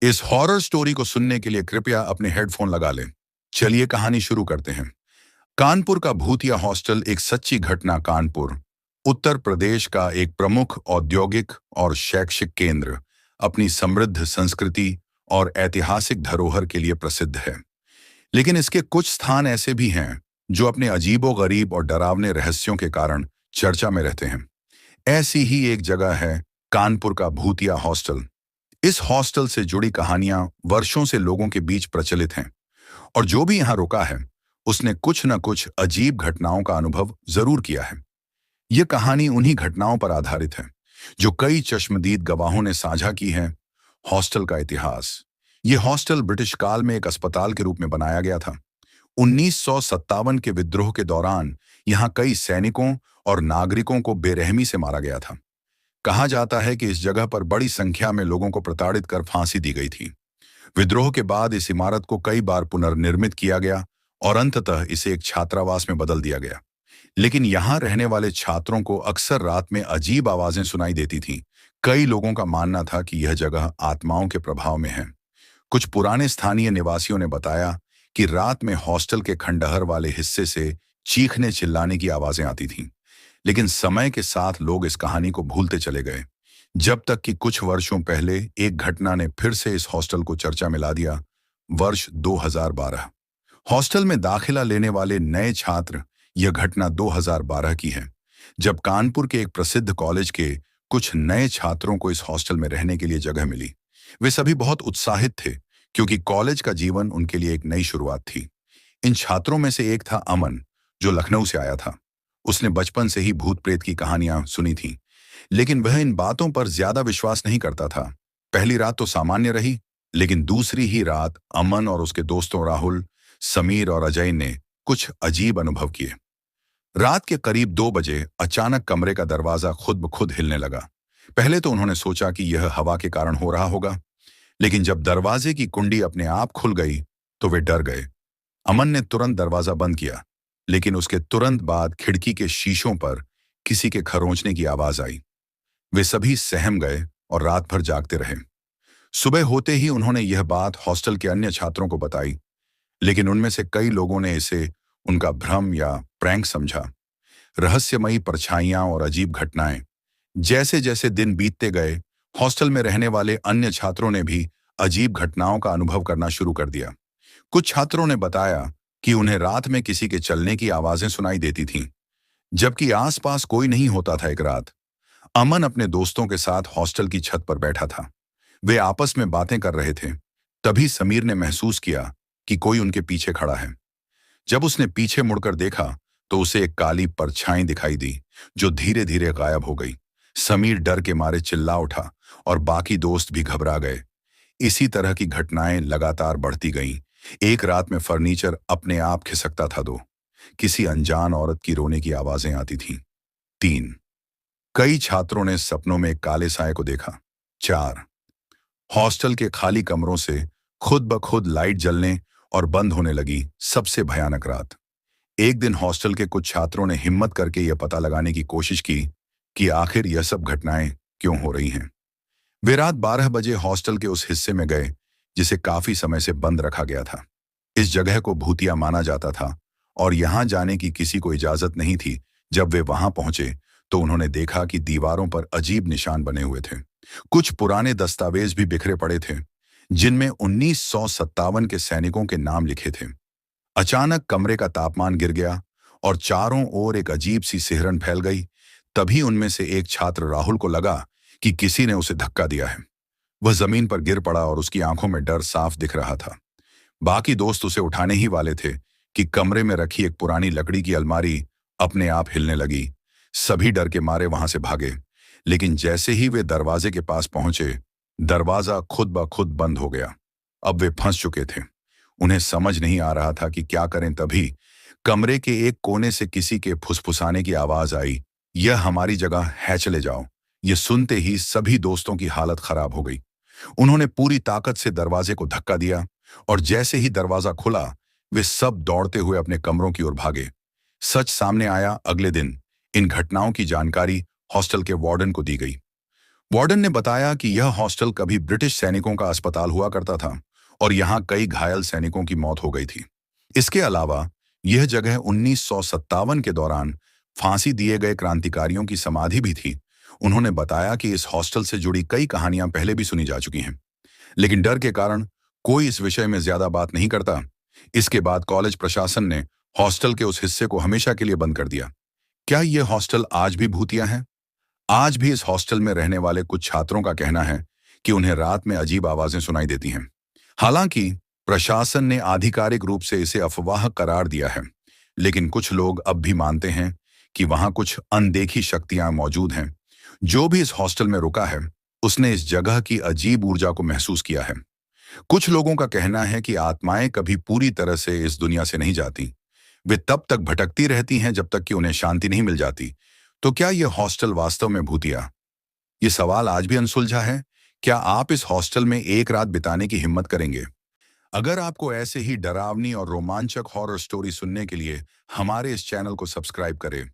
इस horror story को सुनने के लिए कृपया अपने हेडफोन लगा लें। चलिए कहानी शुरू करते हैं। कानपुर का भूतिया हॉस्टल एक सच्ची घटना। कानपुर उत्तर प्रदेश का एक प्रमुख औद्योगिक और शैक्षिक केंद्र अपनी समृद्ध संस्कृति और ऐतिहासिक धरोहर के लिए प्रसिद्ध है। लेकिन इसके कुछ स्थान ऐसे भी हैं जो अपने अजीबोगरीब और डरावने रहस्यों के कारण चर्चा में रहते हैं। ऐसी ही एक जगह है कानपुर का भूतिया हॉस्टल। इस हॉस्टल से जुड़ी कहानियां वर्षों से लोगों के बीच प्रचलित हैं, और जो भी यहां रुका है उसने कुछ न कुछ अजीब घटनाओं का अनुभव जरूर किया है। यह कहानी उन्हीं घटनाओं पर आधारित है जो कई चश्मदीद गवाहों ने साझा की हैं। हॉस्टल का इतिहास। यह हॉस्टल ब्रिटिश काल में एक अस्पताल के रूप में बनाया गया था। 1957 के विद्रोह के दौरान यहां कई सैनिकों और नागरिकों को बेरहमी से मारा गया था। कहा जाता है कि इस जगह पर बड़ी संख्या में लोगों को प्रताड़ित कर फांसी दी गई थी। विद्रोह के बाद इस इमारत को कई बार पुनर्निर्मित किया गया और अंततः इसे एक छात्रावास में बदल दिया गया। लेकिन यहां रहने वाले छात्रों को अक्सर रात में अजीब आवाजें सुनाई देती थीं। कई लोगों का मानना था कि यह जगह आत्माओं के प्रभाव में है। कुछ पुराने स्थानीय निवासियों ने बताया कि रात में हॉस्टल के खंडहर वाले हिस्से से चीखने चिल्लाने की आवाजें आती थीं। लेकिन समय के साथ लोग इस कहानी को भूलते चले गए, जब तक कि कुछ वर्षों पहले एक घटना ने फिर से इस हॉस्टल को चर्चा में ला दिया। वर्ष 2012। हॉस्टल में दाखिला लेने वाले नए छात्र। यह घटना 2012 की है, जब कानपुर के एक प्रसिद्ध कॉलेज के कुछ नए छात्रों को इस हॉस्टल में रहने के लिए जगह मिली। वे सभी बहुत उत्साहित थे, क्योंकि कॉलेज का जीवन उनके लिए एक नई शुरुआत थी। इन छात्रों में से एक था अमन, जो लखनऊ से आया था। उसने बचपन से ही भूत प्रेत की कहानियां सुनी थीं, लेकिन वह इन बातों पर ज्यादा विश्वास नहीं करता था। पहली रात तो सामान्य रही, लेकिन दूसरी ही रात अमन और उसके दोस्तों राहुल, समीर और अजय ने कुछ अजीब अनुभव किए। रात के करीब 2 बजे अचानक कमरे का दरवाजा खुद ब खुद हिलने लगा। पहले तो उन्होंने सोचा कि यह हवा के कारण हो रहा होगा, लेकिन जब दरवाजे की कुंडी अपने आप खुल गई तो वे डर गए। अमन ने तुरंत दरवाजा बंद किया, लेकिन उसके तुरंत बाद खिड़की के शीशों पर किसी के खरोंचने की आवाज आई। वे सभी सहम गए और रात भर जागते रहे। सुबह होते ही उन्होंने यह बात हॉस्टल के अन्य छात्रों को बताई, लेकिन उनमें से कई लोगों ने इसे उनका भ्रम या प्रैंक समझा। रहस्यमयी परछाइयां और अजीब घटनाएं। जैसे जैसे दिन बीतते गए, हॉस्टल में रहने वाले अन्य छात्रों ने भी अजीब घटनाओं का अनुभव करना शुरू कर दिया। कुछ छात्रों ने बताया कि उन्हें रात में किसी के चलने की आवाजें सुनाई देती थीं, जबकि आसपास कोई नहीं होता था। एक रात अमन अपने दोस्तों के साथ हॉस्टल की छत पर बैठा था। वे आपस में बातें कर रहे थे। तभी समीर ने महसूस किया कि कोई उनके पीछे खड़ा है। जब उसने पीछे मुड़कर देखा तो उसे एक काली परछाई दिखाई दी, जो धीरे धीरे गायब हो गई। समीर डर के मारे चिल्ला उठा और बाकी दोस्त भी घबरा गए। इसी तरह की घटनाएं लगातार बढ़ती गईं। एक रात में फर्नीचर अपने आप खिसकता था। 2 किसी अनजान औरत की रोने की आवाजें आती थीं। 3 कई छात्रों ने सपनों में एक काले साए को देखा। 4 हॉस्टल के खाली कमरों से खुद ब खुद लाइट जलने और बंद होने लगी। सबसे भयानक रात। एक दिन हॉस्टल के कुछ छात्रों ने हिम्मत करके यह पता लगाने की कोशिश की कि आखिर यह सब घटनाएं क्यों हो रही हैं। वे रात 12 बजे हॉस्टल के उस हिस्से में गए जिसे काफी समय से बंद रखा गया था। इस जगह को भूतिया माना जाता था और यहां जाने की किसी को इजाजत नहीं थी। जब वे वहां पहुंचे तो उन्होंने देखा कि दीवारों पर अजीब निशान बने हुए थे। कुछ पुराने दस्तावेज भी बिखरे पड़े थे, जिनमें 1957 के सैनिकों के नाम लिखे थे। अचानक कमरे का तापमान गिर गया और चारों ओर एक अजीब सी सिहरन फैल गई। तभी उनमें से एक छात्र राहुल को लगा कि किसी ने उसे धक्का दिया है। वह जमीन पर गिर पड़ा और उसकी आंखों में डर साफ दिख रहा था। बाकी दोस्त उसे उठाने ही वाले थे कि कमरे में रखी एक पुरानी लकड़ी की अलमारी अपने आप हिलने लगी। सभी डर के मारे वहां से भागे, लेकिन जैसे ही वे दरवाजे के पास पहुंचे, दरवाजा खुद ब खुद बंद हो गया। अब वे फंस चुके थे। उन्हें समझ नहीं आ रहा था कि क्या करें। तभी कमरे के एक कोने से किसी के फुसफुसाने की आवाज आई, यह हमारी जगह है, चले जाओ। ये सुनते ही सभी दोस्तों की हालत खराब हो गई। उन्होंने पूरी ताकत से दरवाजे को धक्का दिया और जैसे ही दरवाजा खुला, वे सब दौड़ते हुए अपने कमरों की ओर भागे। सच सामने आया। अगले दिन इन घटनाओं की जानकारी हॉस्टल के वार्डन को दी गई। वार्डन ने बताया कि यह हॉस्टल कभी ब्रिटिश सैनिकों का अस्पताल हुआ करता था और यहाँ कई घायल सैनिकों की मौत हो गई थी। इसके अलावा यह जगह 1957 के दौरान फांसी दिए गए क्रांतिकारियों की समाधि भी थी। उन्होंने बताया कि इस हॉस्टल से जुड़ी कई कहानियां पहले भी सुनी जा चुकी हैं, लेकिन डर के कारण कोई इस विषय में ज्यादा बात नहीं करता। इसके बाद कॉलेज प्रशासन ने हॉस्टल के उस हिस्से को हमेशा के लिए बंद कर दिया। क्या यह हॉस्टल आज भी भूतिया है? आज भी इस हॉस्टल में रहने वाले कुछ छात्रों का कहना है कि उन्हें रात में अजीब आवाजें सुनाई देती हैं। हालांकि प्रशासन ने आधिकारिक रूप से इसे अफवाह करार दिया है, लेकिन कुछ लोग अब भी मानते हैं कि वहां कुछ अनदेखी शक्तियां मौजूद हैं। जो भी इस हॉस्टल में रुका है, उसने इस जगह की अजीब ऊर्जा को महसूस किया है। कुछ लोगों का कहना है कि आत्माएं कभी पूरी तरह से इस दुनिया से नहीं जाती। वे तब तक भटकती रहती हैं जब तक कि उन्हें शांति नहीं मिल जाती। तो क्या यह हॉस्टल वास्तव में भूतिया? ये सवाल आज भी अनसुलझा है। क्या आप इस हॉस्टल में एक रात बिताने की हिम्मत करेंगे? अगर आपको ऐसे ही डरावनी और रोमांचक हॉरर स्टोरी सुनने के लिए हमारे इस चैनल को सब्सक्राइब करें